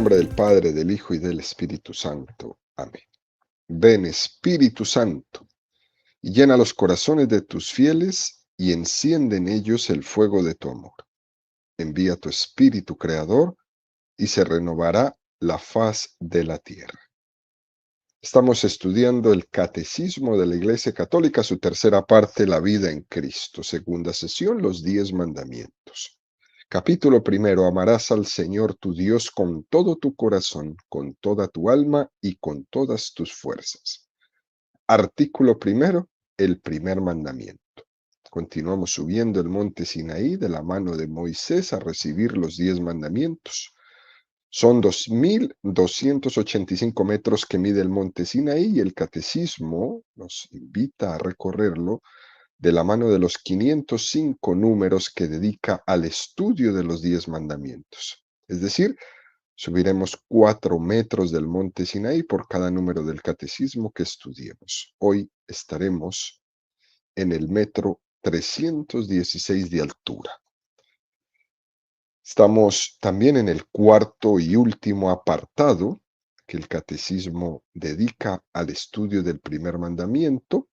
nombre del Padre, del Hijo y del Espíritu Santo. Amén. Ven, Espíritu Santo, y llena los corazones de tus fieles y enciende en ellos el fuego de tu amor. Envía tu Espíritu Creador y se renovará la faz de la tierra. Estamos estudiando el Catecismo de la Iglesia Católica, su tercera parte, la vida en Cristo. Segunda sesión, los 10 mandamientos. Capítulo primero, amarás al Señor tu Dios con todo tu corazón, con toda tu alma y con todas tus fuerzas. Artículo primero, el primer mandamiento. Continuamos subiendo el monte Sinaí de la mano de Moisés a recibir los 10 mandamientos. Son 2.285 metros que mide el monte Sinaí y el Catecismo nos invita a recorrerlo de la mano de los 505 números que dedica al estudio de los 10 mandamientos. Es decir, subiremos 4 metros del monte Sinaí por cada número del catecismo que estudiemos. Hoy estaremos en el metro 316 de altura. Estamos también en el cuarto y último apartado que el catecismo dedica al estudio del primer mandamiento,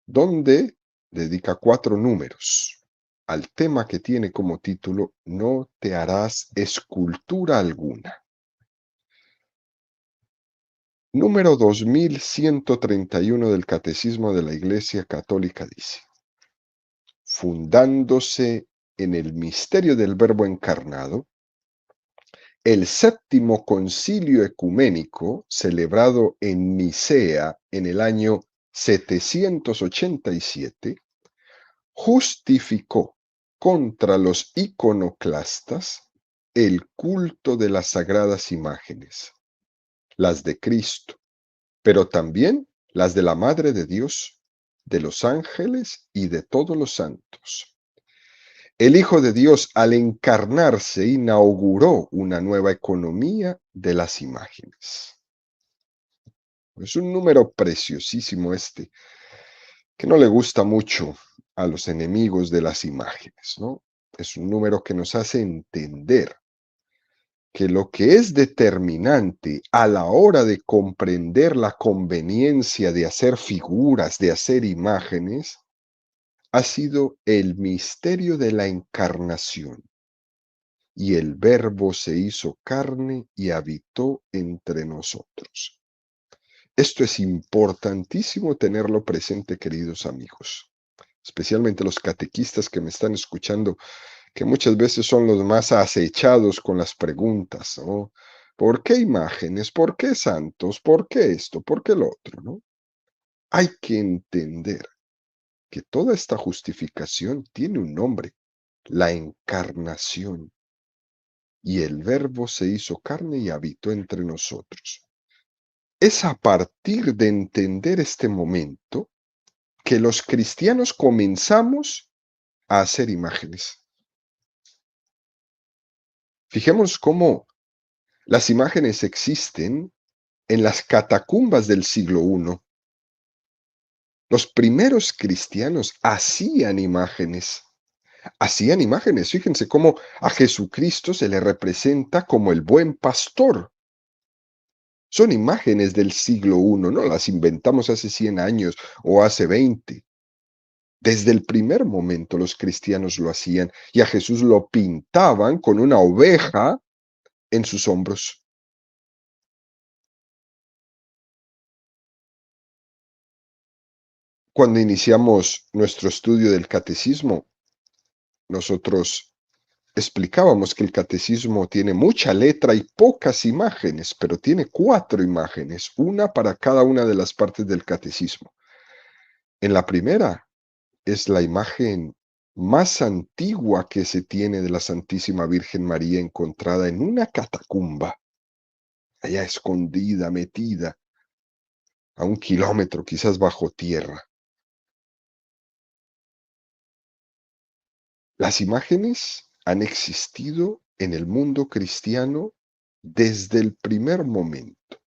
donde dedica 4 números al tema que tiene como título No te harás escultura alguna. Número 2131 del Catecismo de la Iglesia Católica dice: fundándose en el misterio del Verbo encarnado, el séptimo concilio ecuménico, celebrado en Nicea en el año 787, justificó contra los iconoclastas el culto de las sagradas imágenes, las de Cristo, pero también las de la Madre de Dios, de los ángeles y de todos los santos. El Hijo de Dios, al encarnarse, inauguró una nueva economía de las imágenes. Es un número preciosísimo este, que no le gusta mucho a los enemigos de las imágenes, ¿no? Es un número que nos hace entender que lo que es determinante a la hora de comprender la conveniencia de hacer figuras, de hacer imágenes, ha sido el misterio de la encarnación. Y el Verbo se hizo carne y habitó entre nosotros. Esto es importantísimo tenerlo presente, queridos amigos, especialmente los catequistas que me están escuchando, que muchas veces son los más acechados con las preguntas, ¿no? ¿Por qué imágenes? ¿Por qué santos? ¿Por qué esto? ¿Por qué lo otro? ¿No? Hay que entender que toda esta justificación tiene un nombre: la encarnación. Y el Verbo se hizo carne y habitó entre nosotros. Es a partir de entender este momento que los cristianos comenzamos a hacer imágenes. Fijemos cómo las imágenes existen en las catacumbas del siglo I. Los primeros cristianos hacían imágenes. Hacían imágenes. Fíjense cómo a Jesucristo se le representa como el buen pastor. Son imágenes del siglo I, no las inventamos hace 100 años o hace 20. Desde el primer momento los cristianos lo hacían y a Jesús lo pintaban con una oveja en sus hombros. Cuando iniciamos nuestro estudio del catecismo, nosotros explicábamos que el catecismo tiene mucha letra y pocas imágenes, pero tiene 4 imágenes, una para cada una de las partes del catecismo. En la primera es la imagen más antigua que se tiene de la Santísima Virgen María, encontrada en una catacumba, allá escondida, metida a 1 kilómetro, quizás bajo tierra. Las imágenes han existido en el mundo cristiano desde el primer momento.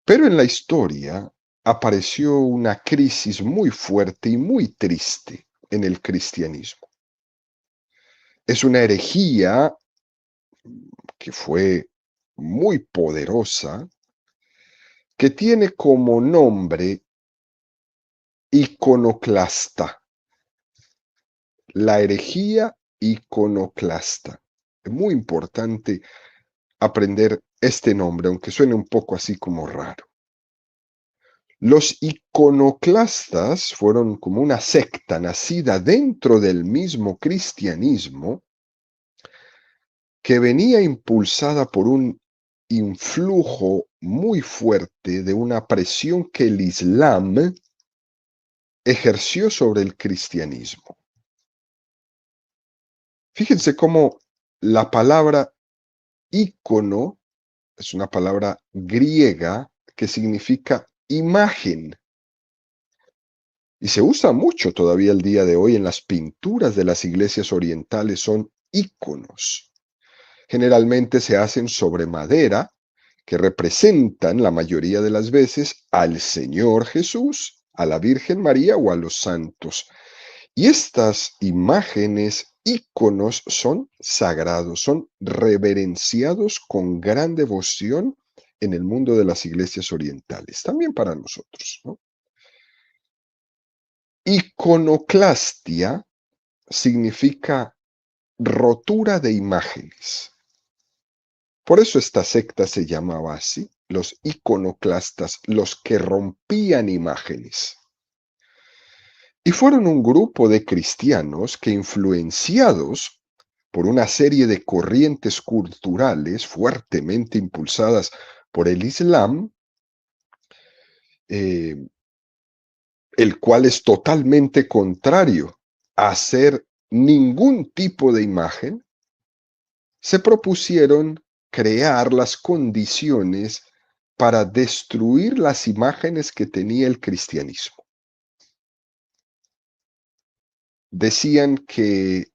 Pero en la historia apareció una crisis muy fuerte y muy triste en el cristianismo. Es una herejía que fue muy poderosa, que tiene como nombre iconoclasta, la herejía iconoclasta. Es muy importante aprender este nombre, aunque suene un poco así como raro. Los iconoclastas fueron como una secta nacida dentro del mismo cristianismo que venía impulsada por un influjo muy fuerte de una presión que el Islam ejerció sobre el cristianismo. Fíjense cómo la palabra ícono es una palabra griega que significa imagen. Y se usa mucho todavía el día de hoy en las pinturas de las iglesias orientales, son íconos. Generalmente se hacen sobre madera, que representan la mayoría de las veces al Señor Jesús, a la Virgen María o a los santos. Y estas imágenes, íconos, son sagrados, son reverenciados con gran devoción en el mundo de las iglesias orientales, también para nosotros, ¿no? Iconoclastia significa rotura de imágenes. Por eso esta secta se llamaba así, los iconoclastas, los que rompían imágenes. Y fueron un grupo de cristianos que, influenciados por una serie de corrientes culturales fuertemente impulsadas por el Islam, eh, el cual es totalmente contrario a hacer ningún tipo de imagen, se propusieron crear las condiciones para destruir las imágenes que tenía el cristianismo. Decían que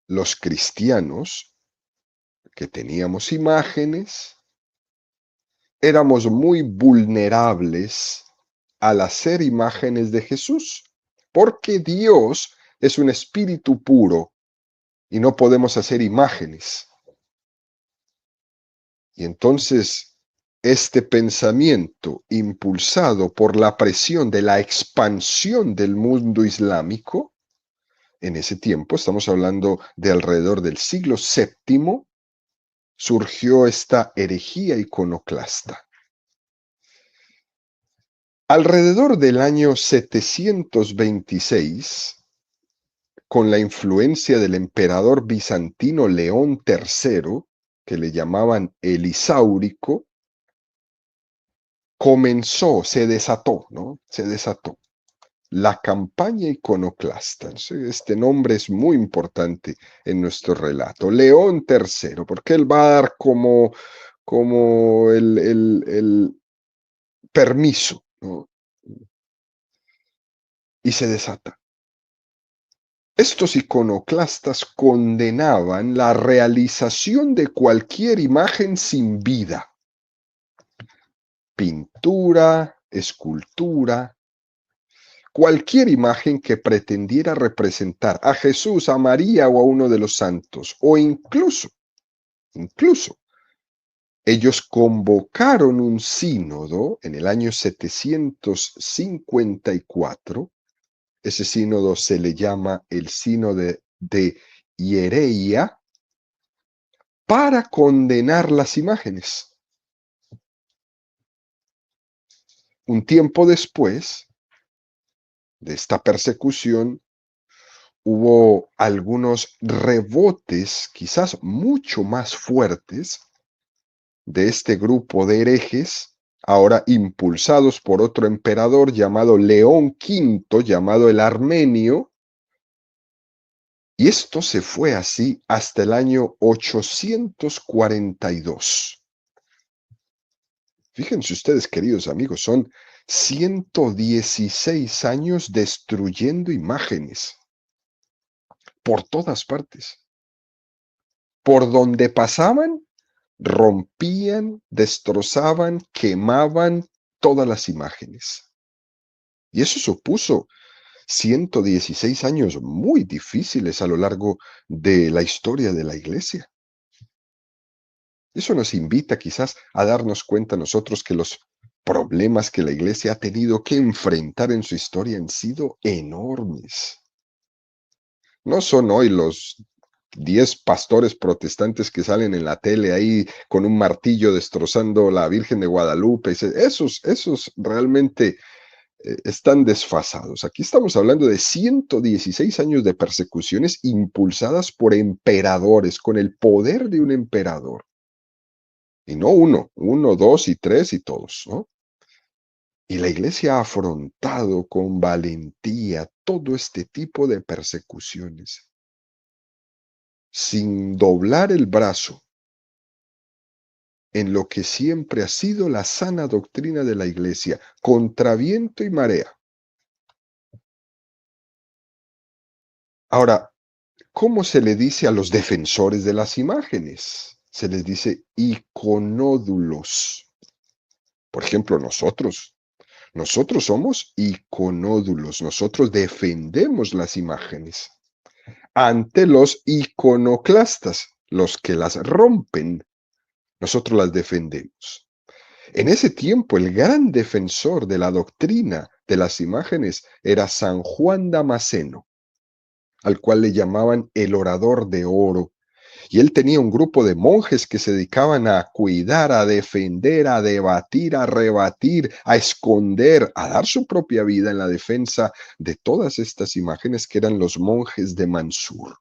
los cristianos que teníamos imágenes éramos muy vulnerables al hacer imágenes de Jesús, porque Dios es un espíritu puro y no podemos hacer imágenes. Y entonces, este pensamiento, impulsado por la presión de la expansión del mundo islámico, en ese tiempo, estamos hablando de alrededor del siglo VII, surgió esta herejía iconoclasta. Alrededor del año 726, con la influencia del emperador bizantino León III, que le llamaban el Isáurico, se desató, ¿no? Se desató la campaña iconoclasta. Este nombre es muy importante en nuestro relato. León III, porque él va a dar como el permiso, ¿no? Y se desata. Estos iconoclastas condenaban la realización de cualquier imagen sin vida, pintura, escultura, cualquier imagen que pretendiera representar a Jesús, a María o a uno de los santos, o incluso, ellos convocaron un sínodo en el año 754. Ese sínodo se le llama el sínodo de Hiereia, para condenar las imágenes. Un tiempo después de esta persecución, hubo algunos rebotes, quizás mucho más fuertes, de este grupo de herejes, ahora impulsados por otro emperador llamado León V, llamado el Armenio, y esto se fue así hasta el año 842. Fíjense ustedes, queridos amigos, son 116 años destruyendo imágenes por todas partes. Por donde pasaban, rompían, destrozaban, quemaban todas las imágenes. Y eso supuso 116 años muy difíciles a lo largo de la historia de la iglesia. Eso nos invita quizás a darnos cuenta nosotros que los problemas que la iglesia ha tenido que enfrentar en su historia han sido enormes. No son hoy los 10 pastores protestantes que salen en la tele ahí con un martillo destrozando la Virgen de Guadalupe. Esos realmente están desfasados. Aquí estamos hablando de 116 años de persecuciones impulsadas por emperadores, con el poder de un emperador. Y no uno, dos y tres y todos, ¿no? Y la iglesia ha afrontado con valentía todo este tipo de persecuciones, sin doblar el brazo en lo que siempre ha sido la sana doctrina de la iglesia, contra viento y marea. Ahora, ¿cómo se le dice a los defensores de las imágenes? Se les dice iconódulos. Por ejemplo, nosotros somos iconódulos, nosotros defendemos las imágenes ante los iconoclastas, los que las rompen, nosotros las defendemos. En ese tiempo, el gran defensor de la doctrina de las imágenes era San Juan Damasceno, al cual le llamaban el orador de oro. Y él tenía un grupo de monjes que se dedicaban a cuidar, a defender, a debatir, a rebatir, a esconder, a dar su propia vida en la defensa de todas estas imágenes que eran los monjes de Mansur.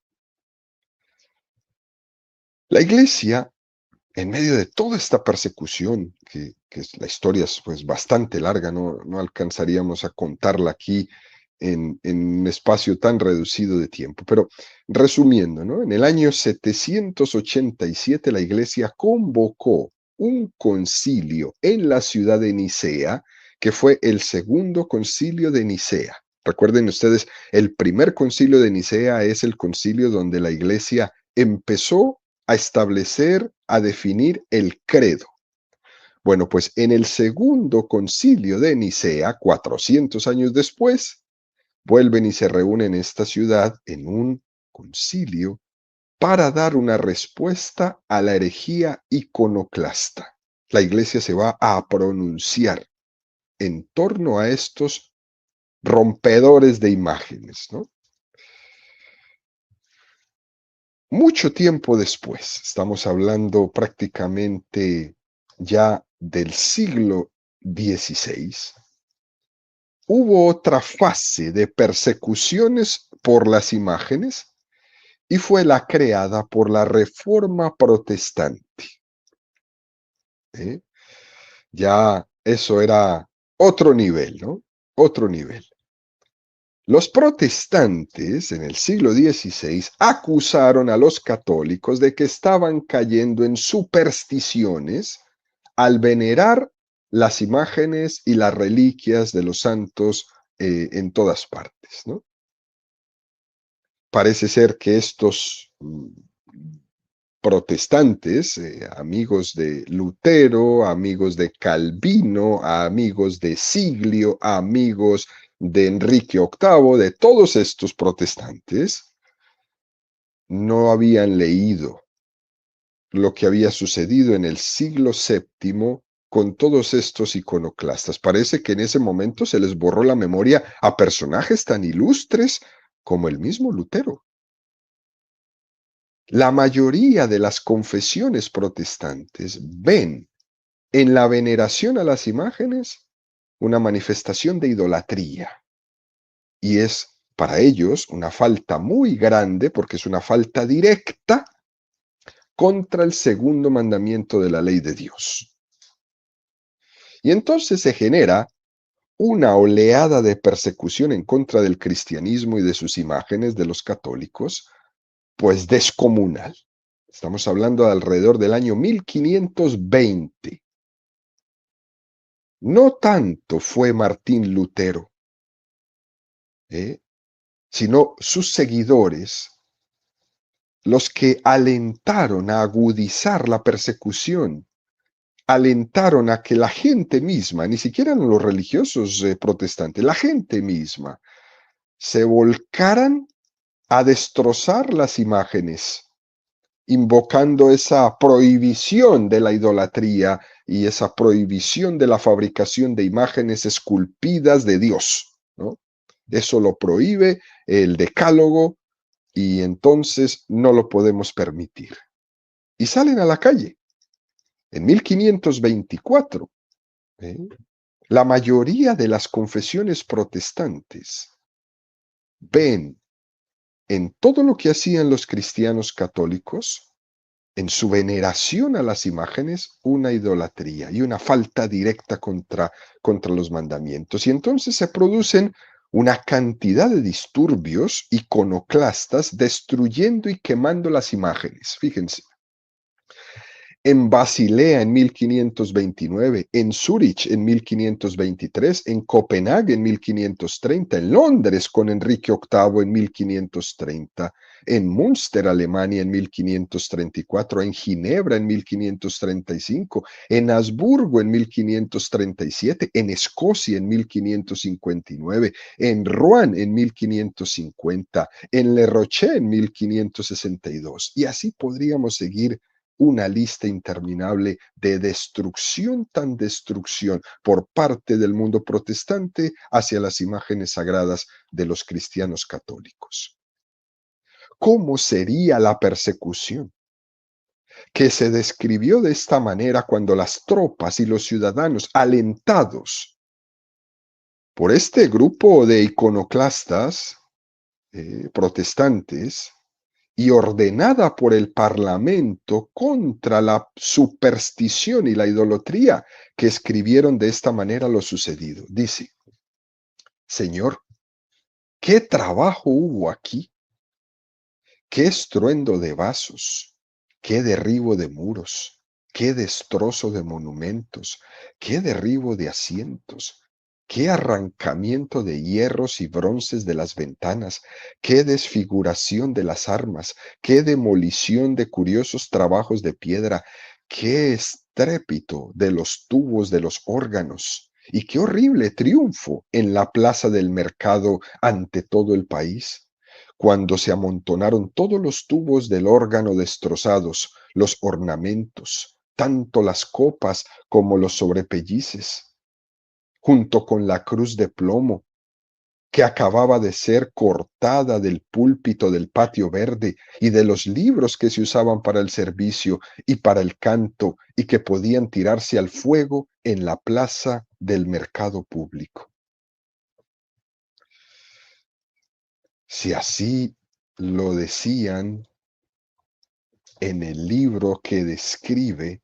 La iglesia, en medio de toda esta persecución, que la historia es pues bastante larga, no alcanzaríamos a contarla aquí en un espacio tan reducido de tiempo. Pero resumiendo, ¿no? En el año 787 la iglesia convocó un concilio en la ciudad de Nicea, que fue el segundo concilio de Nicea. Recuerden ustedes, el primer concilio de Nicea es el concilio donde la iglesia empezó a establecer, a definir el credo. Bueno, pues en el segundo concilio de Nicea, 400 años después, vuelven y se reúnen en esta ciudad en un concilio para dar una respuesta a la herejía iconoclasta. La iglesia se va a pronunciar en torno a estos rompedores de imágenes, ¿no? Mucho tiempo después, estamos hablando prácticamente ya del siglo XVI, hubo otra fase de persecuciones por las imágenes y fue la creada por la Reforma Protestante. ¿Eh? Ya eso era otro nivel, ¿no? Otro nivel. Los protestantes en el siglo XVI acusaron a los católicos de que estaban cayendo en supersticiones al venerar las imágenes y las reliquias de los santos en todas partes, ¿no? Parece ser que estos protestantes, amigos de Lutero, amigos de Calvino, amigos de Siglio, amigos de Enrique VIII, de todos estos protestantes, no habían leído lo que había sucedido en el siglo VII con todos estos iconoclastas. Parece que en ese momento se les borró la memoria a personajes tan ilustres como el mismo Lutero. La mayoría de las confesiones protestantes ven en la veneración a las imágenes una manifestación de idolatría. Y es para ellos una falta muy grande porque es una falta directa contra el segundo mandamiento de la ley de Dios. Y entonces se genera una oleada de persecución en contra del cristianismo y de sus imágenes de los católicos, pues descomunal. Estamos hablando de alrededor del año 1520. No tanto fue Martín Lutero, sino sus seguidores, los que alentaron a agudizar la persecución, alentaron a que la gente misma, ni siquiera los religiosos protestantes, la gente misma, se volcaran a destrozar las imágenes invocando esa prohibición de la idolatría y esa prohibición de la fabricación de imágenes esculpidas de Dios, ¿no? Eso lo prohíbe el Decálogo y entonces no lo podemos permitir. Y salen a la calle. En 1524, ¿eh? La mayoría de las confesiones protestantes ven en todo lo que hacían los cristianos católicos, en su veneración a las imágenes, una idolatría y una falta directa contra los mandamientos. Y entonces se producen una cantidad de disturbios iconoclastas destruyendo y quemando las imágenes. Fíjense, en Basilea en 1529, en Zúrich en 1523, en Copenhague en 1530, en Londres con Enrique VIII en 1530, en Münster, Alemania en 1534, en Ginebra en 1535, en Habsburgo en 1537, en Escocia en 1559, en Rouen en 1550, en Le Rocher en 1562. Y así podríamos seguir una lista interminable de destrucción tan destrucción por parte del mundo protestante hacia las imágenes sagradas de los cristianos católicos. ¿Cómo sería la persecución que se describió de esta manera cuando las tropas y los ciudadanos, alentados por este grupo de iconoclastas protestantes, y ordenada por el Parlamento contra la superstición y la idolatría, que escribieron de esta manera lo sucedido? Dice: Señor, qué trabajo hubo aquí, qué estruendo de vasos, qué derribo de muros, qué destrozo de monumentos, qué derribo de asientos, qué arrancamiento de hierros y bronces de las ventanas, qué desfiguración de las armas, qué demolición de curiosos trabajos de piedra, qué estrépito de los tubos de los órganos, y qué horrible triunfo en la plaza del mercado ante todo el país, cuando se amontonaron todos los tubos del órgano destrozados, los ornamentos, tanto las copas como los sobrepellices, junto con la cruz de plomo que acababa de ser cortada del púlpito del patio verde y de los libros que se usaban para el servicio y para el canto y que podían tirarse al fuego en la plaza del mercado público. Si así lo decían en el libro que describe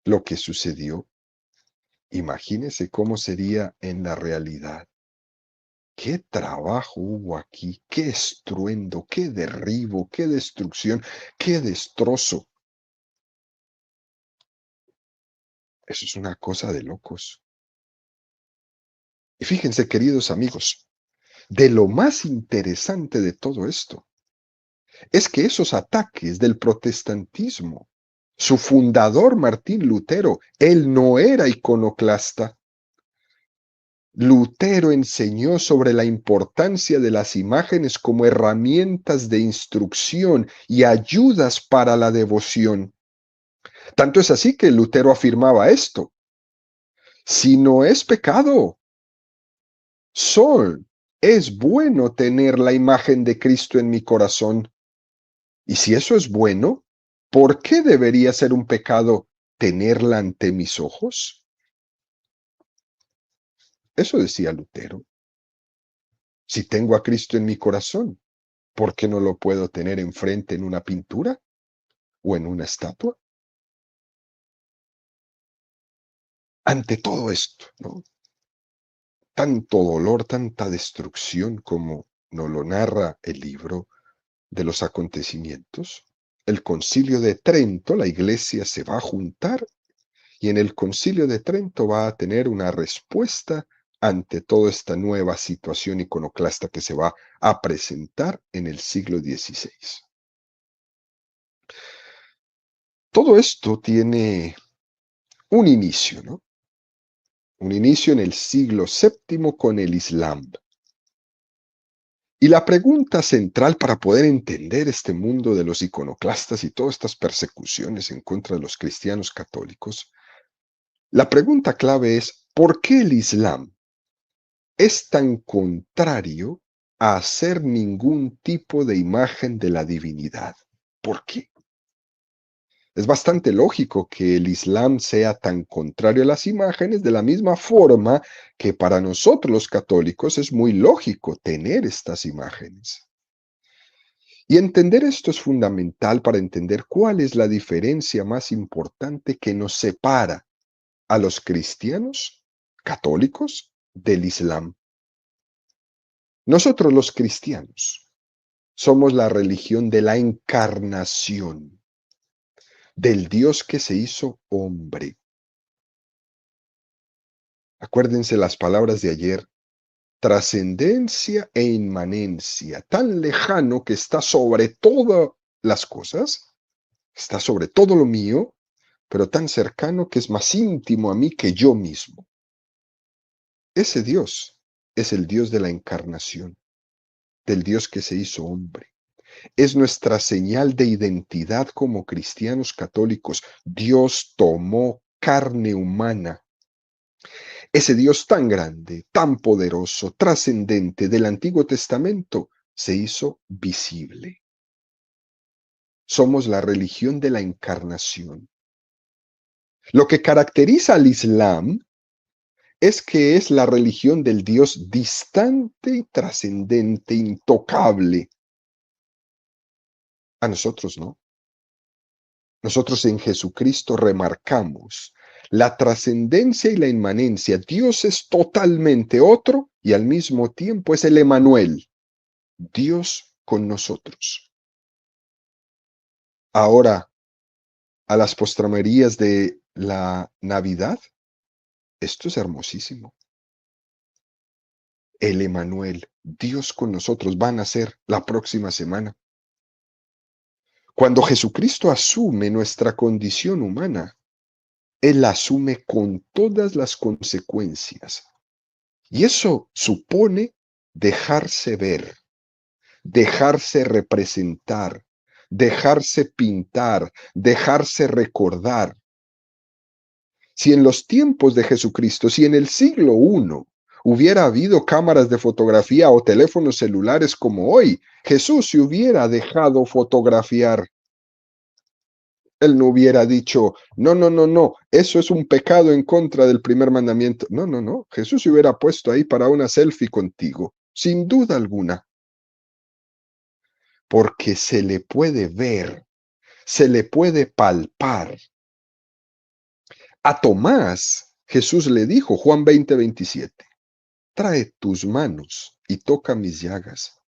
lo que sucedió, imagínese cómo sería en la realidad. Qué trabajo hubo aquí, qué estruendo, qué derribo, qué destrucción, qué destrozo. Eso es una cosa de locos. Y fíjense, queridos amigos, de lo más interesante de todo esto es que esos ataques del protestantismo, su fundador Martín Lutero, él no era iconoclasta. Lutero enseñó sobre la importancia de las imágenes como herramientas de instrucción y ayudas para la devoción. Tanto es así que Lutero afirmaba esto: si no es pecado, es bueno tener la imagen de Cristo en mi corazón. Y si eso es bueno, ¿por qué debería ser un pecado tenerla ante mis ojos? Eso decía Lutero. Si tengo a Cristo en mi corazón, ¿por qué no lo puedo tener enfrente en una pintura o en una estatua? Ante todo esto, ¿no? Tanto dolor, tanta destrucción como nos lo narra el libro de los acontecimientos, el Concilio de Trento, la Iglesia se va a juntar y en el Concilio de Trento va a tener una respuesta ante toda esta nueva situación iconoclasta que se va a presentar en el siglo XVI. Todo esto tiene un inicio, ¿no? Un inicio en el siglo VII con el Islam. Y la pregunta central para poder entender este mundo de los iconoclastas y todas estas persecuciones en contra de los cristianos católicos, la pregunta clave es, ¿por qué el Islam es tan contrario a hacer ningún tipo de imagen de la divinidad? ¿Por qué? Es bastante lógico que el Islam sea tan contrario a las imágenes de la misma forma que para nosotros los católicos es muy lógico tener estas imágenes. Y entender esto es fundamental para entender cuál es la diferencia más importante que nos separa a los cristianos católicos del Islam. Nosotros los cristianos somos la religión de la encarnación, del Dios que se hizo hombre. Acuérdense las palabras de ayer, trascendencia e inmanencia, tan lejano que está sobre todas las cosas, está sobre todo lo mío, pero tan cercano que es más íntimo a mí que yo mismo. Ese Dios es el Dios de la encarnación, del Dios que se hizo hombre. Es nuestra señal de identidad como cristianos católicos. Dios tomó carne humana. Ese Dios tan grande, tan poderoso, trascendente del Antiguo Testamento, se hizo visible. Somos la religión de la encarnación. Lo que caracteriza al Islam es que es la religión del Dios distante y trascendente, intocable. A nosotros no. Nosotros en Jesucristo remarcamos la trascendencia y la inmanencia. Dios es totalmente otro y al mismo tiempo es el Emanuel, Dios con nosotros. Ahora, a las postramerías de la Navidad, esto es hermosísimo. El Emanuel, Dios con nosotros, van a ser la próxima semana. Cuando Jesucristo asume nuestra condición humana, Él la asume con todas las consecuencias. Y eso supone dejarse ver, dejarse representar, dejarse pintar, dejarse recordar. Si en los tiempos de Jesucristo, si en el siglo I hubiera habido cámaras de fotografía o teléfonos celulares como hoy, Jesús se hubiera dejado fotografiar. Él no hubiera dicho, no, no, no, no, eso es un pecado en contra del primer mandamiento. No, no, no, Jesús se hubiera puesto ahí para una selfie contigo, sin duda alguna, porque se le puede ver, se le puede palpar. A Tomás, Jesús le dijo, Juan 20:27, trae tus manos y toca mis llagas,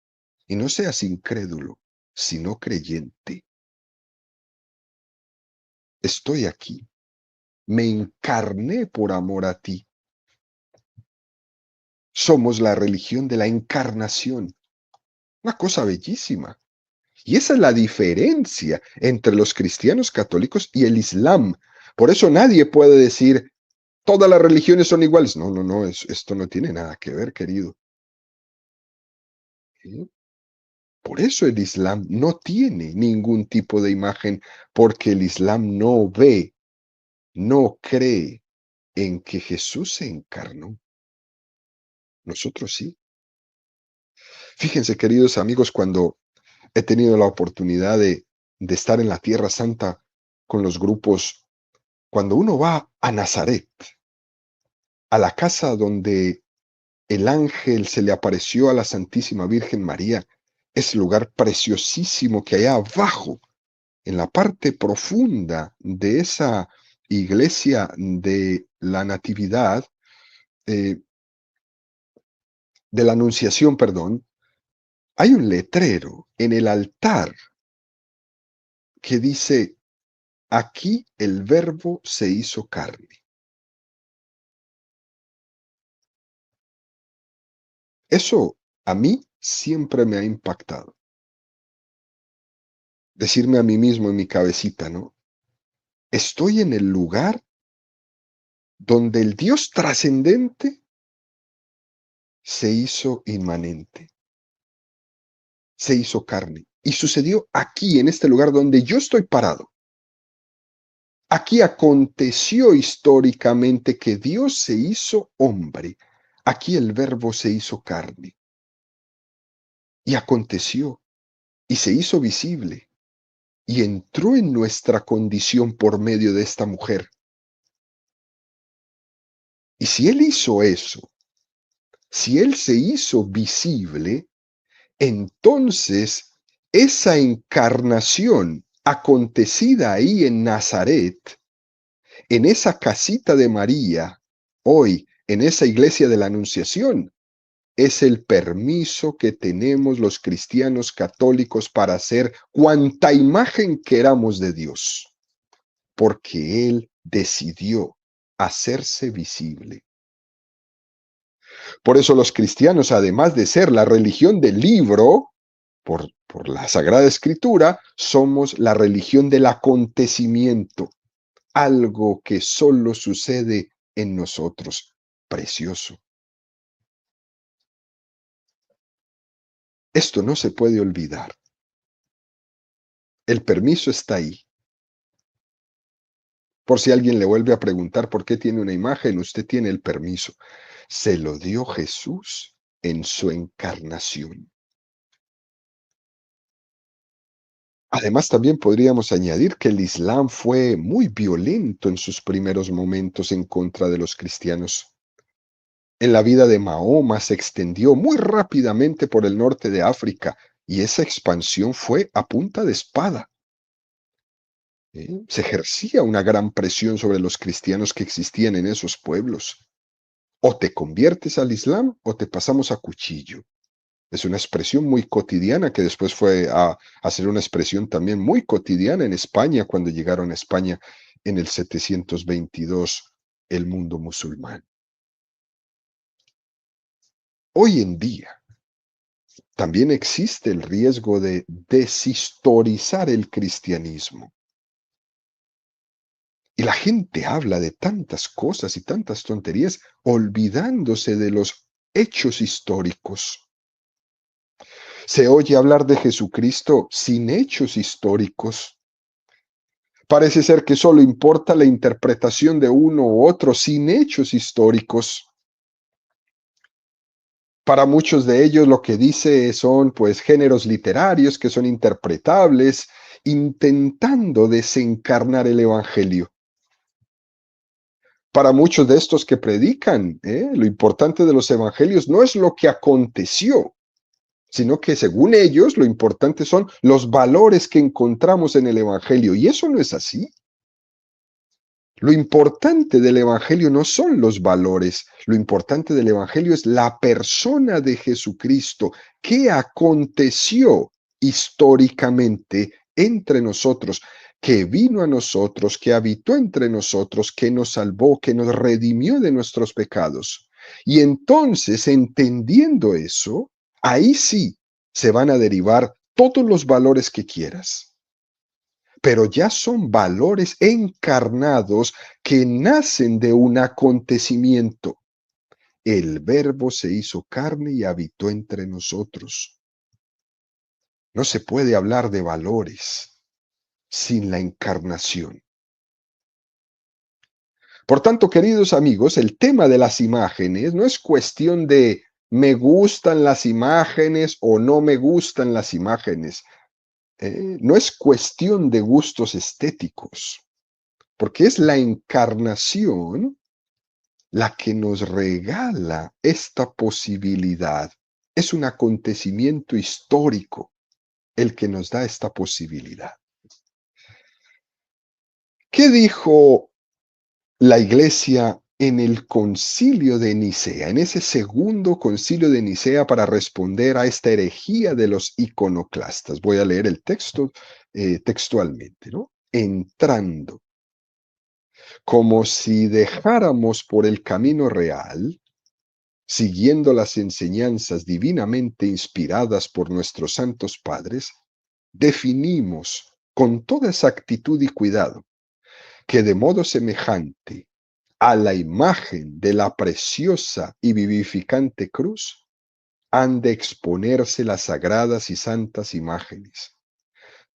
y no seas incrédulo, sino creyente. Estoy aquí, me encarné por amor a ti. Somos la religión de la encarnación. Una cosa bellísima. Y esa es la diferencia entre los cristianos católicos y el Islam. Por eso nadie puede decir, todas las religiones son iguales. No, no, no, esto no tiene nada que ver, querido. ¿Sí? Por eso el Islam no tiene ningún tipo de imagen, porque el Islam no ve, no cree en que Jesús se encarnó. Nosotros sí. Fíjense, queridos amigos, cuando he tenido la oportunidad de estar en la Tierra Santa con los grupos. Cuando uno va a Nazaret, a la casa donde el ángel se le apareció a la Santísima Virgen María, ese lugar preciosísimo que hay abajo, en la parte profunda de esa iglesia de la Natividad, eh, de la Anunciación, perdón, hay un letrero en el altar que dice, aquí el verbo se hizo carne. Eso a mí siempre me ha impactado. Decirme a mí mismo en mi cabecita, ¿no? Estoy en el lugar donde el Dios trascendente se hizo inmanente. se hizo carne. Y sucedió aquí, en este lugar donde yo estoy parado. Aquí aconteció históricamente que Dios se hizo hombre. Aquí el Verbo se hizo carne. Y aconteció, y se hizo visible, y entró en nuestra condición por medio de esta mujer. Y si Él hizo eso, si Él se hizo visible, entonces esa encarnación acontecida ahí en Nazaret, en esa casita de María, hoy en esa iglesia de la Anunciación, es el permiso que tenemos los cristianos católicos para hacer cuanta imagen queramos de Dios, porque Él decidió hacerse visible. Por eso los cristianos, además de ser la religión del libro, por la Sagrada Escritura, somos la religión del acontecimiento, algo que solo sucede en nosotros. Precioso. Esto no se puede olvidar. El permiso está ahí. Por si alguien le vuelve a preguntar por qué tiene una imagen, usted tiene el permiso. Se lo dio Jesús en su encarnación. Además, también podríamos añadir que el Islam fue muy violento en sus primeros momentos en contra de los cristianos. En la vida de Mahoma se extendió muy rápidamente por el norte de África y esa expansión fue a punta de espada. Se ejercía una gran presión sobre los cristianos que existían en esos pueblos. O te conviertes al Islam o te pasamos a cuchillo. Es una expresión muy cotidiana que después fue a ser una expresión también muy cotidiana en España cuando llegaron a España en el 722 el mundo musulmán. Hoy en día también existe el riesgo de deshistorizar el cristianismo. Y la gente habla de tantas cosas y tantas tonterías, olvidándose de los hechos históricos. Se oye hablar de Jesucristo sin hechos históricos. Parece ser que solo importa la interpretación de uno u otro sin hechos históricos. Para muchos de ellos lo que dice son pues géneros literarios que son interpretables, intentando desencarnar el evangelio. Para muchos de estos que predican, lo importante de los evangelios no es lo que aconteció, sino que según ellos lo importante son los valores que encontramos en el evangelio. Y eso no es así. Lo importante del evangelio no son los valores, lo importante del evangelio es la persona de Jesucristo. ¿Qué aconteció históricamente entre nosotros? Que vino a nosotros, que habitó entre nosotros, que nos salvó, que nos redimió de nuestros pecados. Y entonces, entendiendo eso, ahí sí se van a derivar todos los valores que quieras, pero ya son valores encarnados que nacen de un acontecimiento. El Verbo se hizo carne y habitó entre nosotros. No se puede hablar de valores sin la encarnación. Por tanto, queridos amigos, el tema de las imágenes no es cuestión de me gustan las imágenes o no me gustan las imágenes. No es cuestión de gustos estéticos, porque es la encarnación la que nos regala esta posibilidad. Es un acontecimiento histórico el que nos da esta posibilidad. ¿Qué dijo la Iglesia en el concilio de Nicea, en ese segundo concilio de Nicea para responder a esta herejía de los iconoclastas? Voy a leer el texto textualmente, ¿no? Entrando, como si dejáramos por el camino real, siguiendo las enseñanzas divinamente inspiradas por nuestros santos padres, definimos con toda exactitud y cuidado que de modo semejante a la imagen de la preciosa y vivificante cruz, han de exponerse las sagradas y santas imágenes,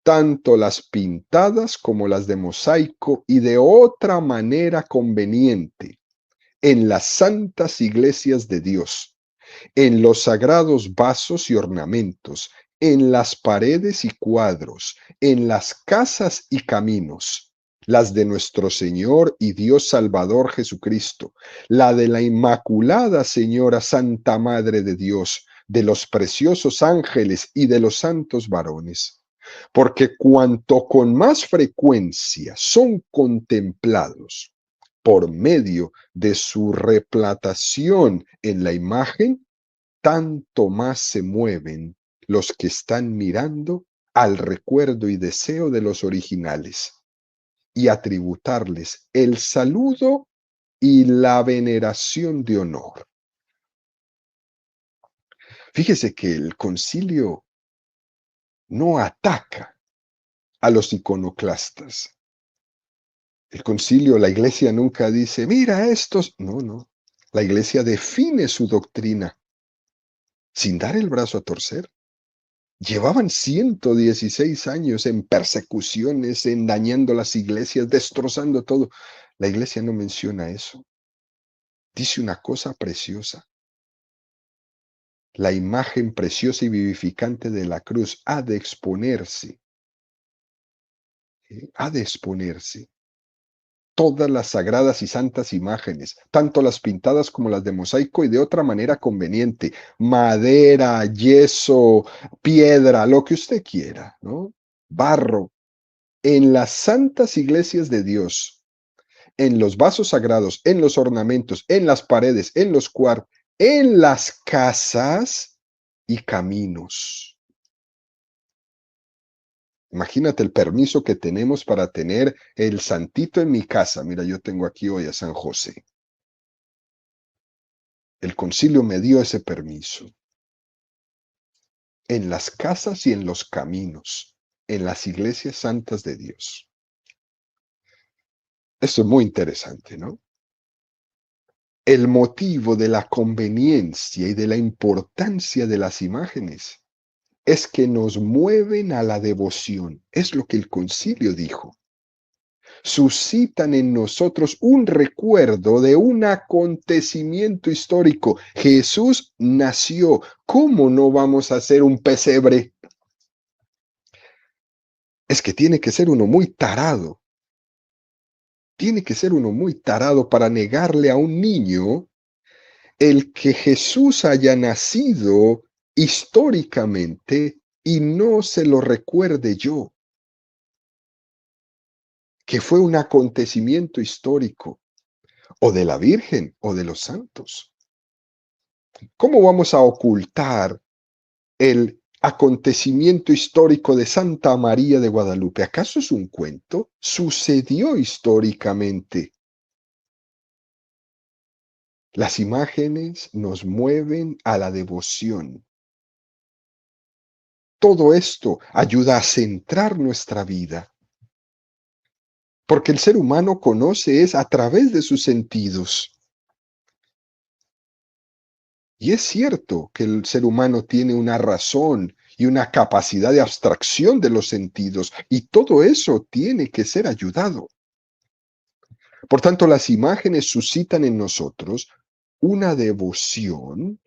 tanto las pintadas como las de mosaico y de otra manera conveniente, en las santas iglesias de Dios, en los sagrados vasos y ornamentos, en las paredes y cuadros, en las casas y caminos, las de nuestro Señor y Dios Salvador Jesucristo, la de la Inmaculada Señora Santa Madre de Dios, de los preciosos ángeles y de los santos varones. Porque cuanto con más frecuencia son contemplados por medio de su replatación en la imagen, tanto más se mueven los que están mirando al recuerdo y deseo de los originales y a tributarles el saludo y la veneración de honor. Fíjese que el concilio no ataca a los iconoclastas. El concilio, la iglesia nunca dice, mira estos. No, no. La iglesia define su doctrina sin dar el brazo a torcer. Llevaban 116 años en persecuciones, en dañando las iglesias, destrozando todo. La iglesia no menciona eso. Dice una cosa preciosa. La imagen preciosa y vivificante de la cruz ha de exponerse. Ha de exponerse. Todas las sagradas y santas imágenes, tanto las pintadas como las de mosaico y de otra manera conveniente, madera, yeso, piedra, lo que usted quiera, ¿no? Barro, en las santas iglesias de Dios, en los vasos sagrados, en los ornamentos, en las paredes, en los cuartos, en las casas y caminos. Imagínate el permiso que tenemos para tener el santito en mi casa. Mira, yo tengo aquí hoy a San José. El concilio me dio ese permiso. En las casas y en los caminos, en las iglesias santas de Dios. Esto es muy interesante, ¿no? El motivo de la conveniencia y de la importancia de las imágenes es que nos mueven a la devoción. Es lo que el concilio dijo. Suscitan en nosotros un recuerdo de un acontecimiento histórico. Jesús nació. ¿Cómo no vamos a hacer un pesebre? Es que tiene que ser uno muy tarado. Tiene que ser uno muy tarado para negarle a un niño el que Jesús haya nacido históricamente y no se lo recuerde yo, que fue un acontecimiento histórico, o de la Virgen o de los santos. ¿Cómo vamos a ocultar el acontecimiento histórico de Santa María de Guadalupe? ¿Acaso es un cuento? Sucedió históricamente. Las imágenes nos mueven a la devoción. Todo esto ayuda a centrar nuestra vida, porque el ser humano conoce es a través de sus sentidos. Y es cierto que el ser humano tiene una razón y una capacidad de abstracción de los sentidos, y todo eso tiene que ser ayudado. Por tanto, las imágenes suscitan en nosotros una devoción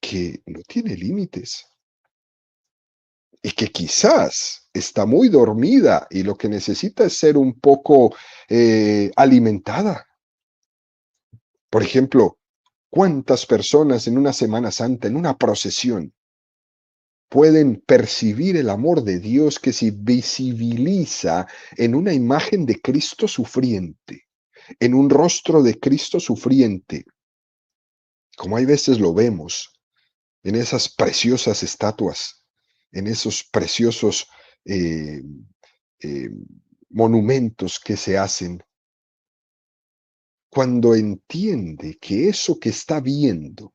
que no tiene límites y que quizás está muy dormida y lo que necesita es ser un poco alimentada. Por ejemplo, ¿cuántas personas en una Semana Santa, en una procesión, pueden percibir el amor de Dios que se visibiliza en una imagen de Cristo sufriente, en un rostro de Cristo sufriente, como hay veces lo vemos en esas preciosas estatuas, en esos preciosos eh, eh, monumentos que se hacen, cuando entiende que eso que está viendo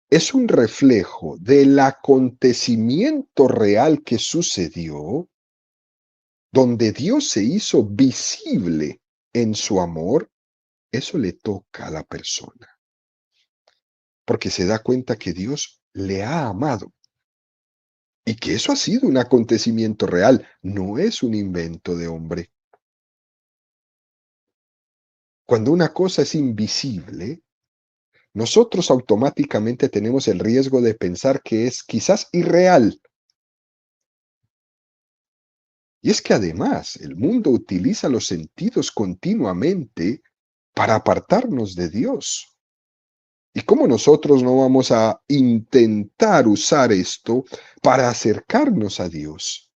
es un reflejo del acontecimiento real que sucedió, donde Dios se hizo visible en su amor, eso le toca a la persona. porque se da cuenta que Dios le ha amado y que eso ha sido un acontecimiento real, no es un invento de hombre. Cuando una cosa es invisible, nosotros automáticamente tenemos el riesgo de pensar que es quizás irreal. Y es que además el mundo utiliza los sentidos continuamente para apartarnos de Dios. ¿Y cómo nosotros no vamos a intentar usar esto para acercarnos a Dios?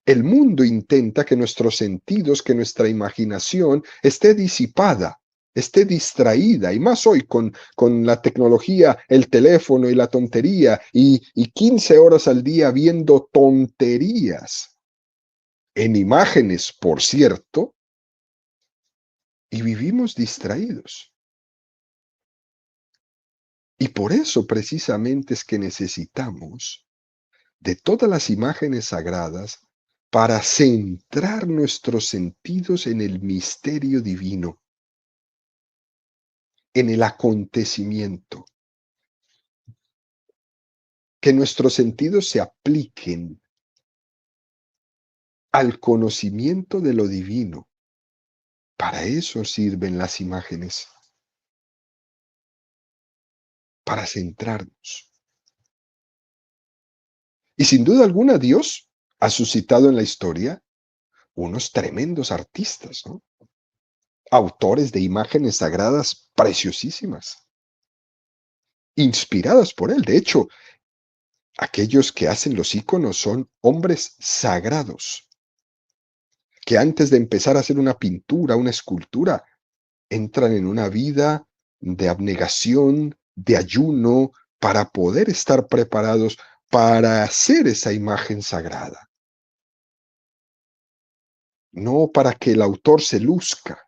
El mundo intenta que nuestros sentidos, que nuestra imaginación esté disipada, esté distraída, y más hoy con la tecnología, el teléfono y la tontería, y 15 horas al día viendo tonterías en imágenes, por cierto, y vivimos distraídos. Y por eso precisamente es que necesitamos de todas las imágenes sagradas para centrar nuestros sentidos en el misterio divino, en el acontecimiento, que nuestros sentidos se apliquen al conocimiento de lo divino. Para eso sirven las imágenes, para centrarnos. Y sin duda alguna Dios ha suscitado en la historia unos tremendos artistas, ¿no? Autores de imágenes sagradas preciosísimas, inspiradas por él. De hecho, aquellos que hacen los íconos son hombres sagrados, que antes de empezar a hacer una pintura, una escultura, entran en una vida de abnegación, de ayuno, para poder estar preparados para hacer esa imagen sagrada. No para que el autor se luzca,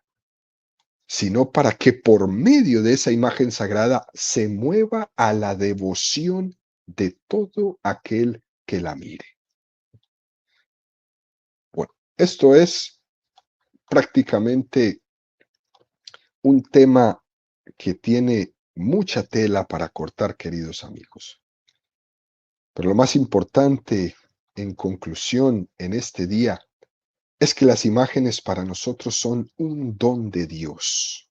sino para que por medio de esa imagen sagrada se mueva a la devoción de todo aquel que la mire. Bueno, esto es prácticamente un tema que tiene mucha tela para cortar, queridos amigos. Pero lo más importante, en conclusión, en este día, es que las imágenes para nosotros son un don de Dios.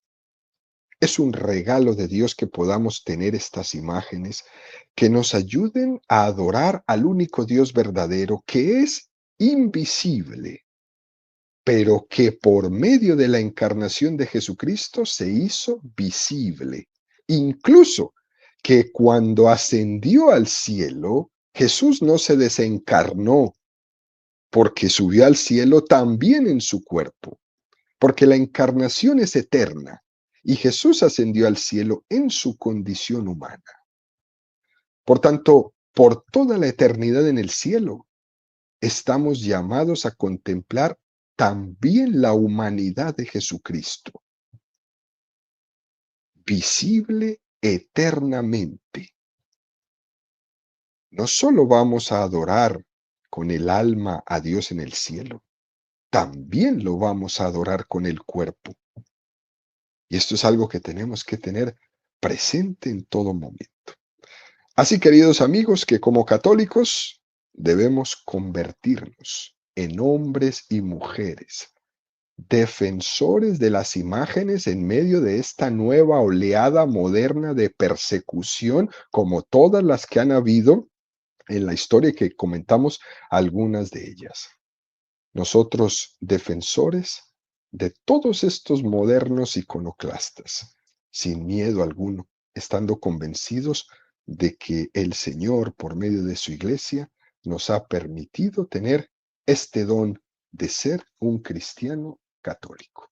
Es un regalo de Dios que podamos tener estas imágenes que nos ayuden a adorar al único Dios verdadero, que es invisible, pero que por medio de la encarnación de Jesucristo se hizo visible. Incluso que cuando ascendió al cielo, Jesús no se desencarnó, porque subió al cielo también en su cuerpo, porque la encarnación es eterna y Jesús ascendió al cielo en su condición humana. Por tanto, por toda la eternidad en el cielo, estamos llamados a contemplar también la humanidad de Jesucristo, visible eternamente. No solo vamos a adorar con el alma a Dios en el cielo, también lo vamos a adorar con el cuerpo. Y esto es algo que tenemos que tener presente en todo momento. Así, queridos amigos, que como católicos debemos convertirnos en hombres y mujeres, defensores de las imágenes en medio de esta nueva oleada moderna de persecución, como todas las que han habido en la historia, que comentamos algunas de ellas. Nosotros, defensores de todos estos modernos iconoclastas, sin miedo alguno, estando convencidos de que el Señor, por medio de su iglesia, nos ha permitido tener este don de ser un cristiano católico.